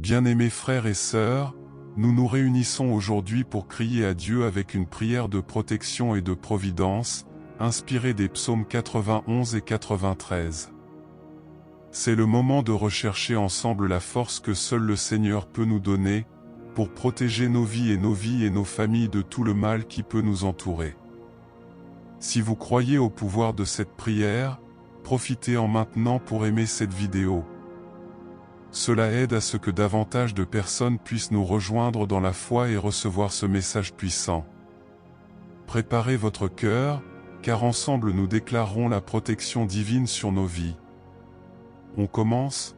Bien-aimés frères et sœurs, nous nous réunissons aujourd'hui pour crier à Dieu avec une prière de protection et de providence, inspirée des psaumes 91 et 93. C'est le moment de rechercher ensemble la force que seul le Seigneur peut nous donner, pour protéger nos vies et nos familles de tout le mal qui peut nous entourer. Si vous croyez au pouvoir de cette prière, profitez-en maintenant pour aimer cette vidéo. Cela aide à ce que davantage de personnes puissent nous rejoindre dans la foi et recevoir ce message puissant. Préparez votre cœur, car ensemble nous déclarerons la protection divine sur nos vies. On commence.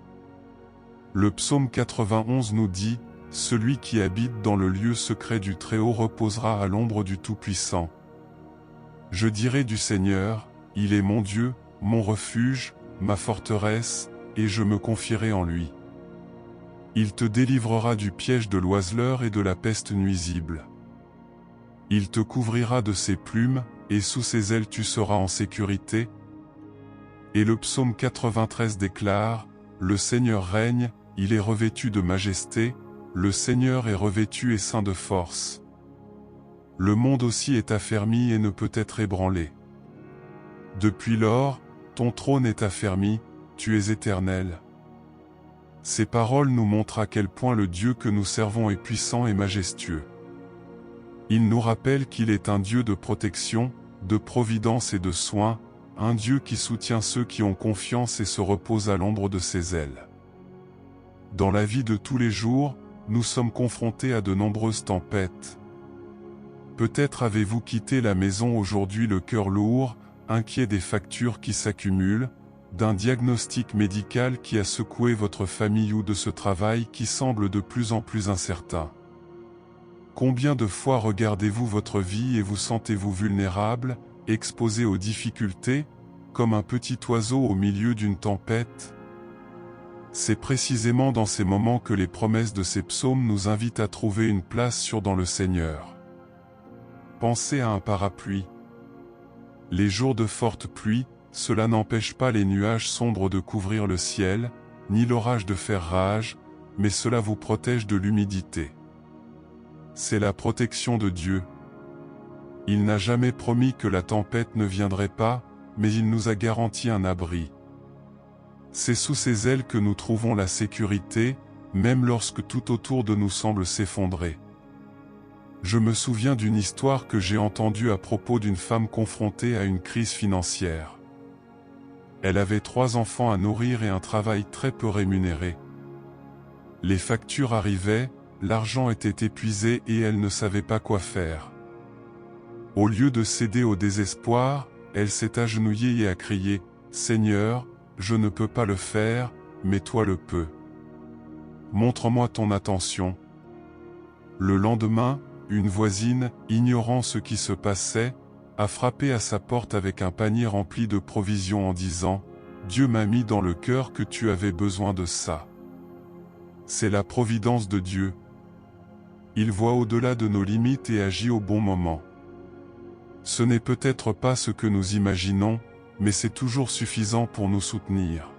Le psaume 91 nous dit « Celui qui habite dans le lieu secret du Très-Haut reposera à l'ombre du Tout-Puissant. Je dirai du Seigneur, il est mon Dieu, mon refuge, ma forteresse, et je me confierai en lui. Il te délivrera du piège de l'oiseleur et de la peste nuisible. Il te couvrira de ses plumes, et sous ses ailes tu seras en sécurité. » Et le psaume 93 déclare « Le Seigneur règne, il est revêtu de majesté, le Seigneur est revêtu et ceint de force. Le monde aussi est affermi et ne peut être ébranlé. Depuis lors, ton trône est affermi, tu es éternel. » Ces paroles nous montrent à quel point le Dieu que nous servons est puissant et majestueux. Il nous rappelle qu'il est un Dieu de protection, de providence et de soin, un Dieu qui soutient ceux qui ont confiance et se repose à l'ombre de ses ailes. Dans la vie de tous les jours, nous sommes confrontés à de nombreuses tempêtes. Peut-être avez-vous quitté la maison aujourd'hui le cœur lourd, inquiet des factures qui s'accumulent, d'un diagnostic médical qui a secoué votre famille ou de ce travail qui semble de plus en plus incertain. Combien de fois regardez-vous votre vie et vous sentez-vous vulnérable, exposé aux difficultés, comme un petit oiseau au milieu d'une tempête? C'est précisément dans ces moments que les promesses de ces psaumes nous invitent à trouver une place sûre dans le Seigneur. Pensez à un parapluie. Les jours de forte pluie, cela n'empêche pas les nuages sombres de couvrir le ciel, ni l'orage de faire rage, mais cela vous protège de l'humidité. C'est la protection de Dieu. Il n'a jamais promis que la tempête ne viendrait pas, mais il nous a garanti un abri. C'est sous ses ailes que nous trouvons la sécurité, même lorsque tout autour de nous semble s'effondrer. Je me souviens d'une histoire que j'ai entendue à propos d'une femme confrontée à une crise financière. Elle avait 3 enfants à nourrir et un travail très peu rémunéré. Les factures arrivaient, l'argent était épuisé et elle ne savait pas quoi faire. Au lieu de céder au désespoir, elle s'est agenouillée et a crié « Seigneur, je ne peux pas le faire, mais toi le peux. Montre-moi ton attention. » Le lendemain, une voisine, ignorant ce qui se passait, a frappé à sa porte avec un panier rempli de provisions en disant « Dieu m'a mis dans le cœur que tu avais besoin de ça. » C'est la providence de Dieu. Il voit au-delà de nos limites et agit au bon moment. Ce n'est peut-être pas ce que nous imaginons, mais c'est toujours suffisant pour nous soutenir.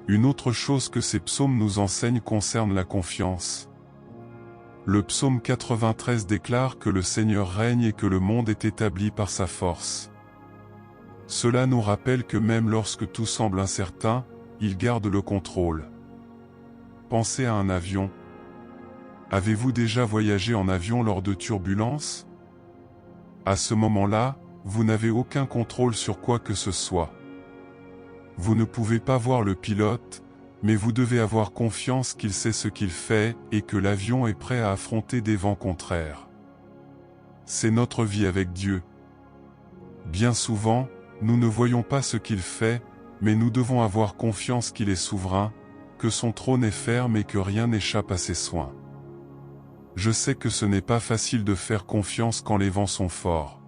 Une autre chose que ces psaumes nous enseignent concerne la confiance. Le psaume 93 déclare que le Seigneur règne et que le monde est établi par sa force. Cela nous rappelle que même lorsque tout semble incertain, il garde le contrôle. Pensez à un avion. Avez-vous déjà voyagé en avion lors de turbulences? À ce moment-là, vous n'avez aucun contrôle sur quoi que ce soit. Vous ne pouvez pas voir le pilote, mais vous devez avoir confiance qu'il sait ce qu'il fait et que l'avion est prêt à affronter des vents contraires. C'est notre vie avec Dieu. Bien souvent, nous ne voyons pas ce qu'il fait, mais nous devons avoir confiance qu'il est souverain, que son trône est ferme et que rien n'échappe à ses soins. Je sais que ce n'est pas facile de faire confiance quand les vents sont forts.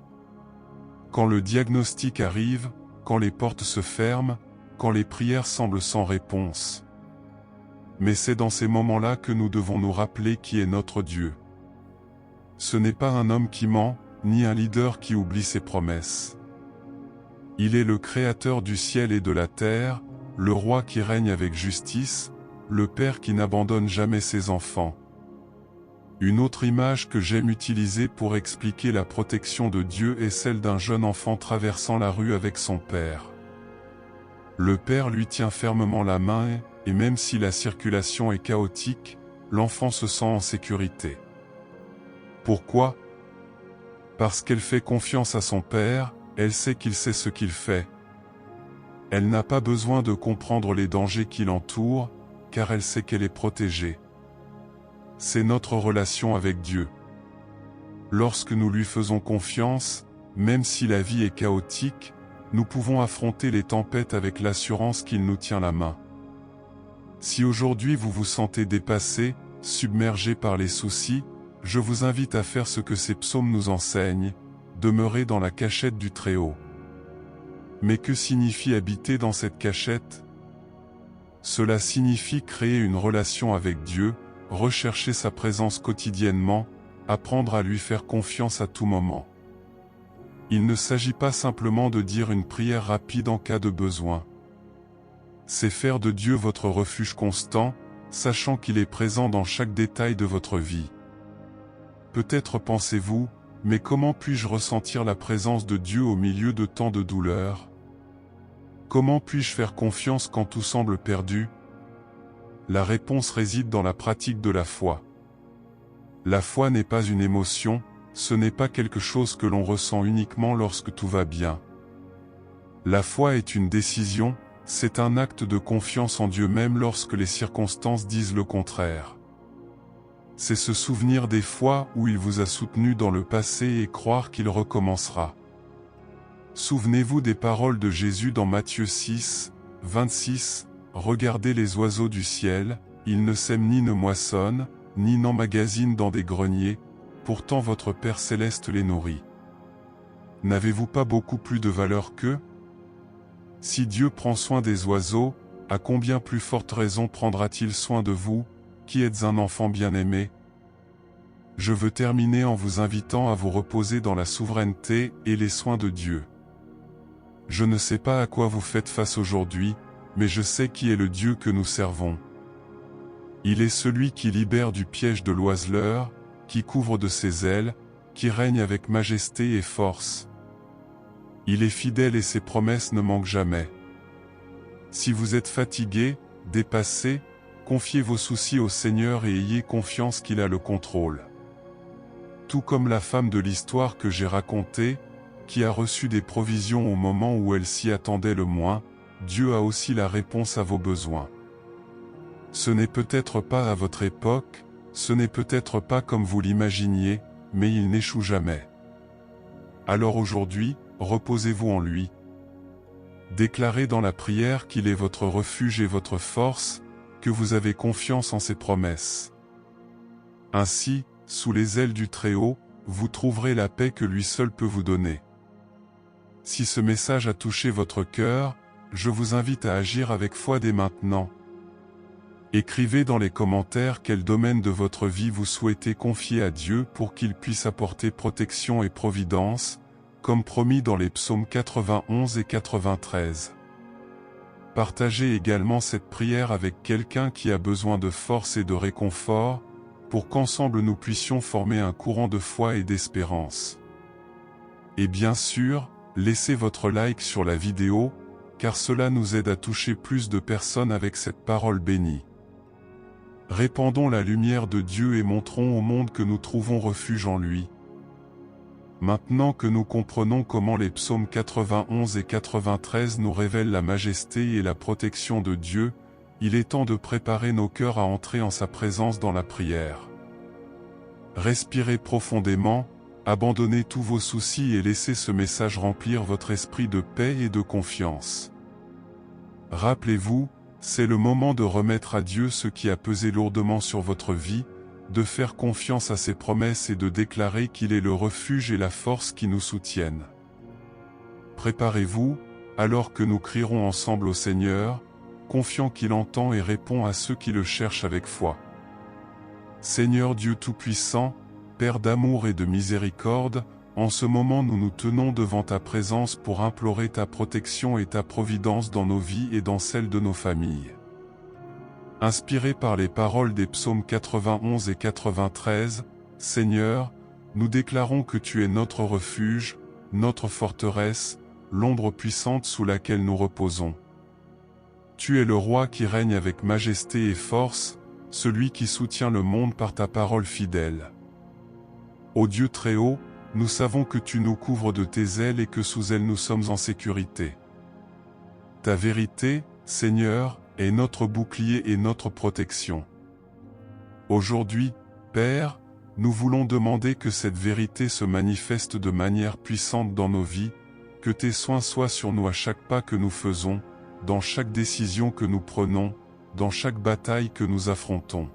Quand le diagnostic arrive, quand les portes se ferment, quand les prières semblent sans réponse. Mais c'est dans ces moments-là que nous devons nous rappeler qui est notre Dieu. Ce n'est pas un homme qui ment, ni un leader qui oublie ses promesses. Il est le Créateur du ciel et de la terre, le Roi qui règne avec justice, le Père qui n'abandonne jamais ses enfants. Une autre image que j'aime utiliser pour expliquer la protection de Dieu est celle d'un jeune enfant traversant la rue avec son père. Le père lui tient fermement la main et même si la circulation est chaotique, l'enfant se sent en sécurité. Pourquoi ? Parce qu'elle fait confiance à son père, elle sait qu'il sait ce qu'il fait. Elle n'a pas besoin de comprendre les dangers qui l'entourent, car elle sait qu'elle est protégée. C'est notre relation avec Dieu. Lorsque nous lui faisons confiance, même si la vie est chaotique, nous pouvons affronter les tempêtes avec l'assurance qu'il nous tient la main. Si aujourd'hui vous vous sentez dépassé, submergé par les soucis, je vous invite à faire ce que ces psaumes nous enseignent, demeurer dans la cachette du Très-Haut. Mais que signifie habiter dans cette cachette ? Cela signifie créer une relation avec Dieu, rechercher sa présence quotidiennement, apprendre à lui faire confiance à tout moment. Il ne s'agit pas simplement de dire une prière rapide en cas de besoin. C'est faire de Dieu votre refuge constant, sachant qu'il est présent dans chaque détail de votre vie. Peut-être pensez-vous, mais comment puis-je ressentir la présence de Dieu au milieu de tant de douleurs ? Comment puis-je faire confiance quand tout semble perdu ? La réponse réside dans la pratique de la foi. La foi n'est pas une émotion, ce n'est pas quelque chose que l'on ressent uniquement lorsque tout va bien. La foi est une décision, c'est un acte de confiance en Dieu même lorsque les circonstances disent le contraire. C'est se souvenir des fois où il vous a soutenu dans le passé et croire qu'il recommencera. Souvenez-vous des paroles de Jésus dans Matthieu 6, 26, « Regardez les oiseaux du ciel, ils ne sèment ni ne moissonnent, ni n'emmagasinent dans des greniers, pourtant votre Père céleste les nourrit. N'avez-vous pas beaucoup plus de valeur qu'eux ? Si Dieu prend soin des oiseaux, à combien plus forte raison prendra-t-il soin de vous, qui êtes un enfant bien-aimé ? Je veux terminer en vous invitant à vous reposer dans la souveraineté et les soins de Dieu. Je ne sais pas à quoi vous faites face aujourd'hui, mais je sais qui est le Dieu que nous servons. Il est celui qui libère du piège de l'oiseleur, qui couvre de ses ailes, qui règne avec majesté et force. Il est fidèle et ses promesses ne manquent jamais. Si vous êtes fatigué, dépassé, confiez vos soucis au Seigneur et ayez confiance qu'il a le contrôle. Tout comme la femme de l'histoire que j'ai racontée, qui a reçu des provisions au moment où elle s'y attendait le moins, Dieu a aussi la réponse à vos besoins. Ce n'est peut-être pas à votre époque, ce n'est peut-être pas comme vous l'imaginiez, mais il n'échoue jamais. Alors aujourd'hui, reposez-vous en lui. Déclarez dans la prière qu'il est votre refuge et votre force, que vous avez confiance en ses promesses. Ainsi, sous les ailes du Très-Haut, vous trouverez la paix que lui seul peut vous donner. Si ce message a touché votre cœur, je vous invite à agir avec foi dès maintenant. Écrivez dans les commentaires quel domaine de votre vie vous souhaitez confier à Dieu pour qu'il puisse apporter protection et providence, comme promis dans les psaumes 91 et 93. Partagez également cette prière avec quelqu'un qui a besoin de force et de réconfort, pour qu'ensemble nous puissions former un courant de foi et d'espérance. Et bien sûr, laissez votre like sur la vidéo, car cela nous aide à toucher plus de personnes avec cette parole bénie. Répandons la lumière de Dieu et montrons au monde que nous trouvons refuge en lui. Maintenant que nous comprenons comment les psaumes 91 et 93 nous révèlent la majesté et la protection de Dieu, il est temps de préparer nos cœurs à entrer en sa présence dans la prière. Respirez profondément, abandonnez tous vos soucis et laissez ce message remplir votre esprit de paix et de confiance. Rappelez-vous, c'est le moment de remettre à Dieu ce qui a pesé lourdement sur votre vie, de faire confiance à ses promesses et de déclarer qu'il est le refuge et la force qui nous soutiennent. Préparez-vous, alors que nous crierons ensemble au Seigneur, confiant qu'il entend et répond à ceux qui le cherchent avec foi. Seigneur Dieu Tout-Puissant, Père d'amour et de miséricorde, en ce moment nous nous tenons devant ta présence pour implorer ta protection et ta providence dans nos vies et dans celles de nos familles. Inspirés par les paroles des psaumes 91 et 93, Seigneur, nous déclarons que tu es notre refuge, notre forteresse, l'ombre puissante sous laquelle nous reposons. Tu es le roi qui règne avec majesté et force, celui qui soutient le monde par ta parole fidèle. Ô Dieu très haut, nous savons que tu nous couvres de tes ailes et que sous elles nous sommes en sécurité. Ta vérité, Seigneur, est notre bouclier et notre protection. Aujourd'hui, Père, nous voulons demander que cette vérité se manifeste de manière puissante dans nos vies, que tes soins soient sur nous à chaque pas que nous faisons, dans chaque décision que nous prenons, dans chaque bataille que nous affrontons.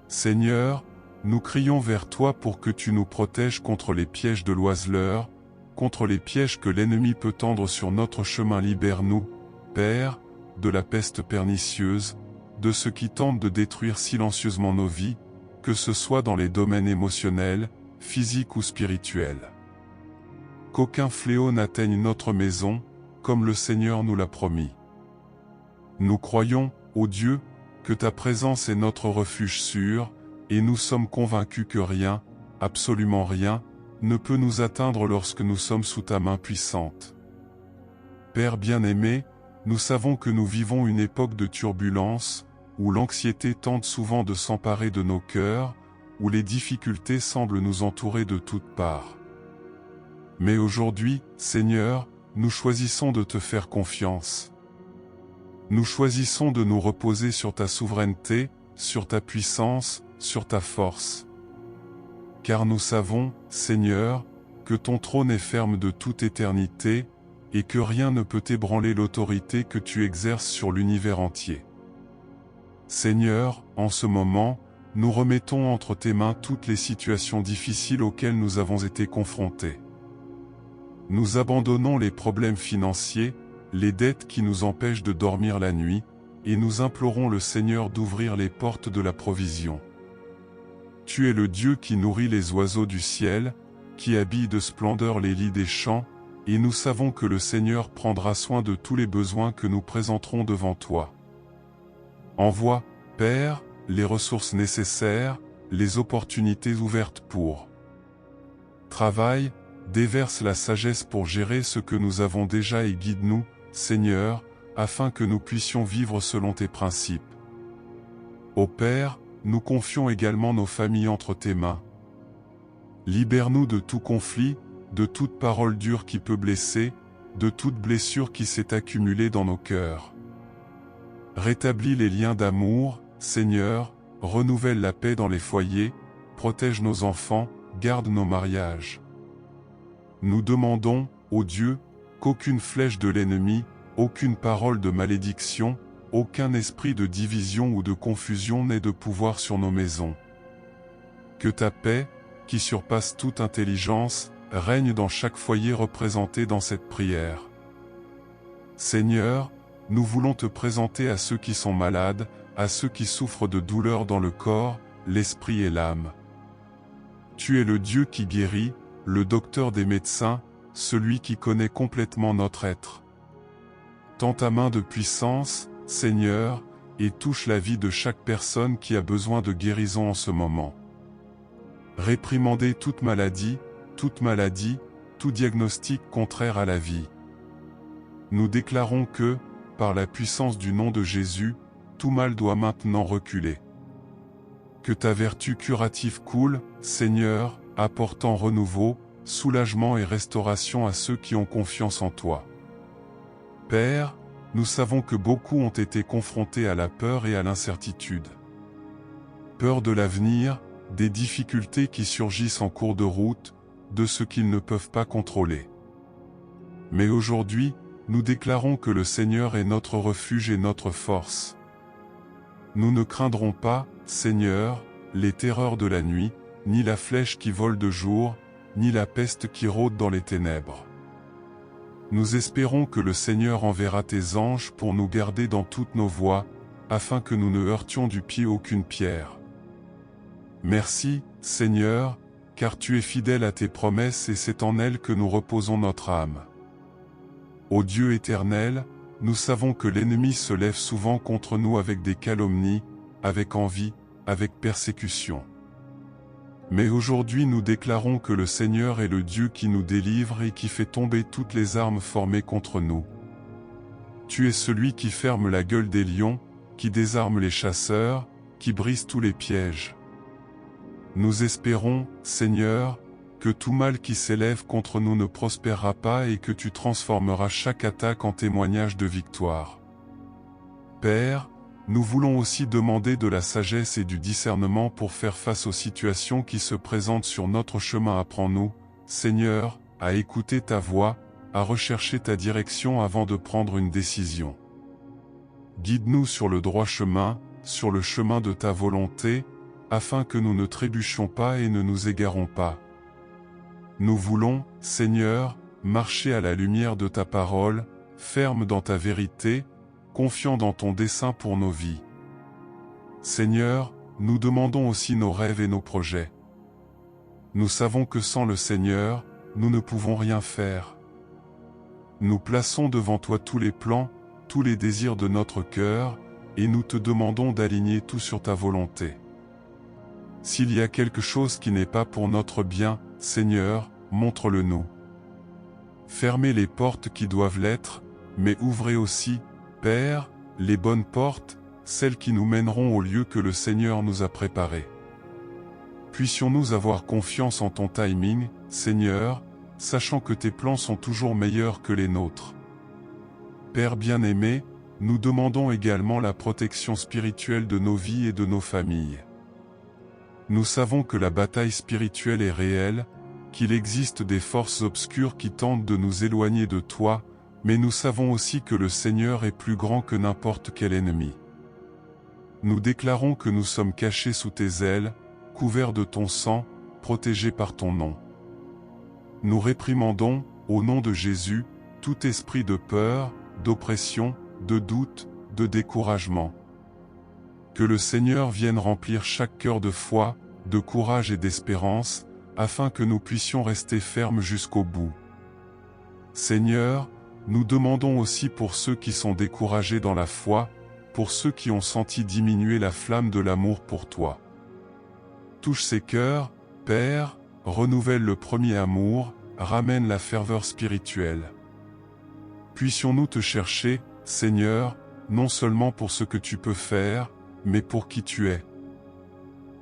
Seigneur, nous crions vers toi pour que tu nous protèges contre les pièges de l'oiseleur, contre les pièges que l'ennemi peut tendre sur notre chemin. Libère-nous, Père, de la peste pernicieuse, de ceux qui tentent de détruire silencieusement nos vies, que ce soit dans les domaines émotionnels, physiques ou spirituels. Qu'aucun fléau n'atteigne notre maison, comme le Seigneur nous l'a promis. Nous croyons, ô Dieu, que ta présence est notre refuge sûr, et nous sommes convaincus que rien, absolument rien, ne peut nous atteindre lorsque nous sommes sous ta main puissante. Père bien-aimé, nous savons que nous vivons une époque de turbulence, où l'anxiété tente souvent de s'emparer de nos cœurs, où les difficultés semblent nous entourer de toutes parts. Mais aujourd'hui, Seigneur, nous choisissons de te faire confiance. Nous choisissons de nous reposer sur ta souveraineté, sur ta puissance, sur ta force. Car nous savons, Seigneur, que ton trône est ferme de toute éternité, et que rien ne peut ébranler l'autorité que tu exerces sur l'univers entier. Seigneur, en ce moment, nous remettons entre tes mains toutes les situations difficiles auxquelles nous avons été confrontés. Nous abandonnons les problèmes financiers, les dettes qui nous empêchent de dormir la nuit, et nous implorons le Seigneur d'ouvrir les portes de la provision. Tu es le Dieu qui nourrit les oiseaux du ciel, qui habille de splendeur les lits des champs, et nous savons que le Seigneur prendra soin de tous les besoins que nous présenterons devant toi. Envoie, Père, les ressources nécessaires, les opportunités ouvertes pour travail, déverse la sagesse pour gérer ce que nous avons déjà et guide-nous, Seigneur, afin que nous puissions vivre selon tes principes. Ô Père, nous confions également nos familles entre tes mains. Libère-nous de tout conflit, de toute parole dure qui peut blesser, de toute blessure qui s'est accumulée dans nos cœurs. Rétablis les liens d'amour, Seigneur, renouvelle la paix dans les foyers, protège nos enfants, garde nos mariages. Nous demandons, ô Dieu, qu'aucune flèche de l'ennemi, aucune parole de malédiction, aucun esprit de division ou de confusion n'ait de pouvoir sur nos maisons. Que ta paix, qui surpasse toute intelligence, règne dans chaque foyer représenté dans cette prière. Seigneur, nous voulons te présenter à ceux qui sont malades, à ceux qui souffrent de douleurs dans le corps, l'esprit et l'âme. Tu es le Dieu qui guérit, le docteur des médecins, celui qui connaît complètement notre être. Tends ta main de puissance, Seigneur, et touche la vie de chaque personne qui a besoin de guérison en ce moment. Réprimandez toute maladie, tout diagnostic contraire à la vie. Nous déclarons que, par la puissance du nom de Jésus, tout mal doit maintenant reculer. Que ta vertu curative coule, Seigneur, apportant renouveau, soulagement et restauration à ceux qui ont confiance en toi. Père, nous savons que beaucoup ont été confrontés à la peur et à l'incertitude. Peur de l'avenir, des difficultés qui surgissent en cours de route, de ce qu'ils ne peuvent pas contrôler. Mais aujourd'hui, nous déclarons que le Seigneur est notre refuge et notre force. Nous ne craindrons pas, Seigneur, les terreurs de la nuit, ni la flèche qui vole de jour, ni la peste qui rôde dans les ténèbres. Nous espérons que le Seigneur enverra tes anges pour nous garder dans toutes nos voies, afin que nous ne heurtions du pied aucune pierre. Merci, Seigneur, car tu es fidèle à tes promesses et c'est en elles que nous reposons notre âme. Ô Dieu éternel, nous savons que l'ennemi se lève souvent contre nous avec des calomnies, avec envie, avec persécution. Mais aujourd'hui nous déclarons que le Seigneur est le Dieu qui nous délivre et qui fait tomber toutes les armes formées contre nous. Tu es celui qui ferme la gueule des lions, qui désarme les chasseurs, qui brise tous les pièges. Nous espérons, Seigneur, que tout mal qui s'élève contre nous ne prospérera pas et que tu transformeras chaque attaque en témoignage de victoire. Père, nous voulons aussi demander de la sagesse et du discernement pour faire face aux situations qui se présentent sur notre chemin. Apprends-nous, Seigneur, à écouter ta voix, à rechercher ta direction avant de prendre une décision. Guide-nous sur le droit chemin, sur le chemin de ta volonté, afin que nous ne trébuchions pas et ne nous égarons pas. Nous voulons, Seigneur, marcher à la lumière de ta parole, ferme dans ta vérité, confiant dans ton dessein pour nos vies. Seigneur, nous demandons aussi nos rêves et nos projets. Nous savons que sans le Seigneur, nous ne pouvons rien faire. Nous plaçons devant toi tous les plans, tous les désirs de notre cœur, et nous te demandons d'aligner tout sur ta volonté. S'il y a quelque chose qui n'est pas pour notre bien, Seigneur, montre-le-nous. Fermez les portes qui doivent l'être, mais ouvrez aussi, Père, les bonnes portes, celles qui nous mèneront au lieu que le Seigneur nous a préparé. Puissions-nous avoir confiance en ton timing, Seigneur, sachant que tes plans sont toujours meilleurs que les nôtres. Père bien-aimé, nous demandons également la protection spirituelle de nos vies et de nos familles. Nous savons que la bataille spirituelle est réelle, qu'il existe des forces obscures qui tentent de nous éloigner de toi, mais nous savons aussi que le Seigneur est plus grand que n'importe quel ennemi. Nous déclarons que nous sommes cachés sous tes ailes, couverts de ton sang, protégés par ton nom. Nous réprimandons, au nom de Jésus, tout esprit de peur, d'oppression, de doute, de découragement. Que le Seigneur vienne remplir chaque cœur de foi, de courage et d'espérance, afin que nous puissions rester fermes jusqu'au bout. Seigneur, nous demandons aussi pour ceux qui sont découragés dans la foi, pour ceux qui ont senti diminuer la flamme de l'amour pour toi. Touche ces cœurs, Père, renouvelle le premier amour, ramène la ferveur spirituelle. Puissions-nous te chercher, Seigneur, non seulement pour ce que tu peux faire, mais pour qui tu es.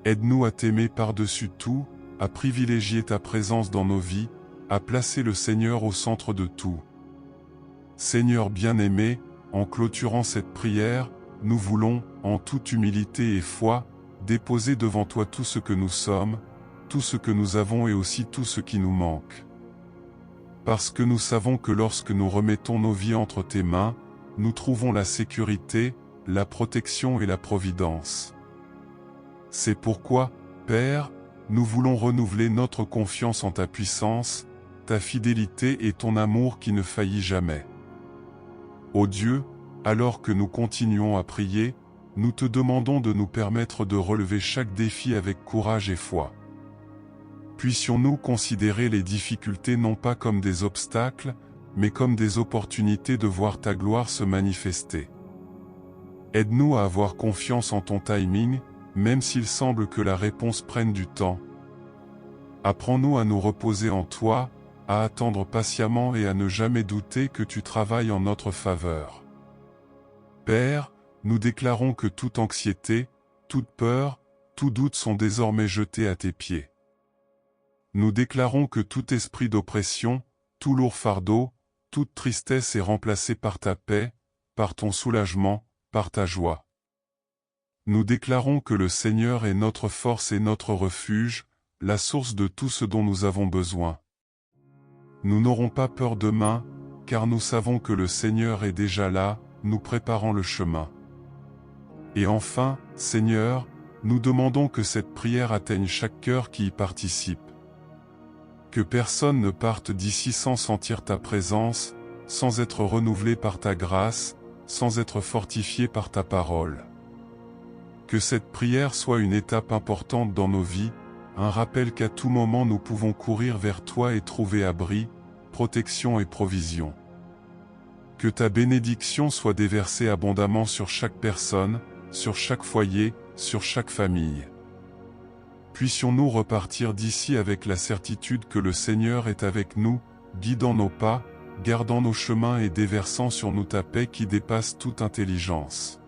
Aide-nous à t'aimer par-dessus tout, à privilégier ta présence dans nos vies, à placer le Seigneur au centre de tout. Seigneur bien-aimé, en clôturant cette prière, nous voulons, en toute humilité et foi, déposer devant toi tout ce que nous sommes, tout ce que nous avons et aussi tout ce qui nous manque. Parce que nous savons que lorsque nous remettons nos vies entre tes mains, nous trouvons la sécurité, la protection et la providence. C'est pourquoi, Père, nous voulons renouveler notre confiance en ta puissance, ta fidélité et ton amour qui ne faillit jamais. Ô Dieu, alors que nous continuons à prier, nous te demandons de nous permettre de relever chaque défi avec courage et foi. Puissions-nous considérer les difficultés non pas comme des obstacles, mais comme des opportunités de voir ta gloire se manifester. Aide-nous à avoir confiance en ton timing, même s'il semble que la réponse prenne du temps. Apprends-nous à nous reposer en toi, à attendre patiemment et à ne jamais douter que tu travailles en notre faveur. Père, nous déclarons que toute anxiété, toute peur, tout doute sont désormais jetés à tes pieds. Nous déclarons que tout esprit d'oppression, tout lourd fardeau, toute tristesse est remplacée par ta paix, par ton soulagement, par ta joie. Nous déclarons que le Seigneur est notre force et notre refuge, la source de tout ce dont nous avons besoin. Nous n'aurons pas peur demain, car nous savons que le Seigneur est déjà là, nous préparant le chemin. Et enfin, Seigneur, nous demandons que cette prière atteigne chaque cœur qui y participe. Que personne ne parte d'ici sans sentir ta présence, sans être renouvelé par ta grâce, sans être fortifié par ta parole. Que cette prière soit une étape importante dans nos vies, un rappel qu'à tout moment nous pouvons courir vers toi et trouver abri, protection et provision. Que ta bénédiction soit déversée abondamment sur chaque personne, sur chaque foyer, sur chaque famille. Puissions-nous repartir d'ici avec la certitude que le Seigneur est avec nous, guidant nos pas, gardant nos chemins et déversant sur nous ta paix qui dépasse toute intelligence.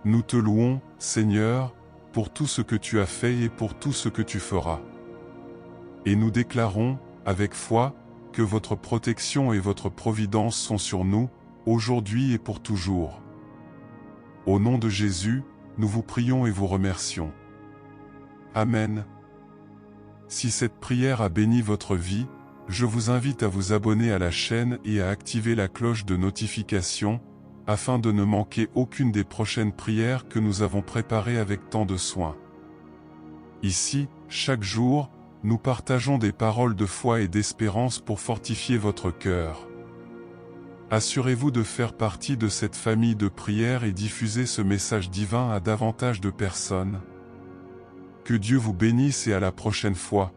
Nous te louons, Seigneur, pour tout ce que tu as fait et pour tout ce que tu feras. Et nous déclarons, avec foi, que votre protection et votre providence sont sur nous, aujourd'hui et pour toujours. Au nom de Jésus, nous vous prions et vous remercions. Amen. Si cette prière a béni votre vie, je vous invite à vous abonner à la chaîne et à activer la cloche de notification, afin de ne manquer aucune des prochaines prières que nous avons préparées avec tant de soin. Ici, chaque jour, nous partageons des paroles de foi et d'espérance pour fortifier votre cœur. Assurez-vous de faire partie de cette famille de prières et diffuser ce message divin à davantage de personnes. Que Dieu vous bénisse et à la prochaine fois.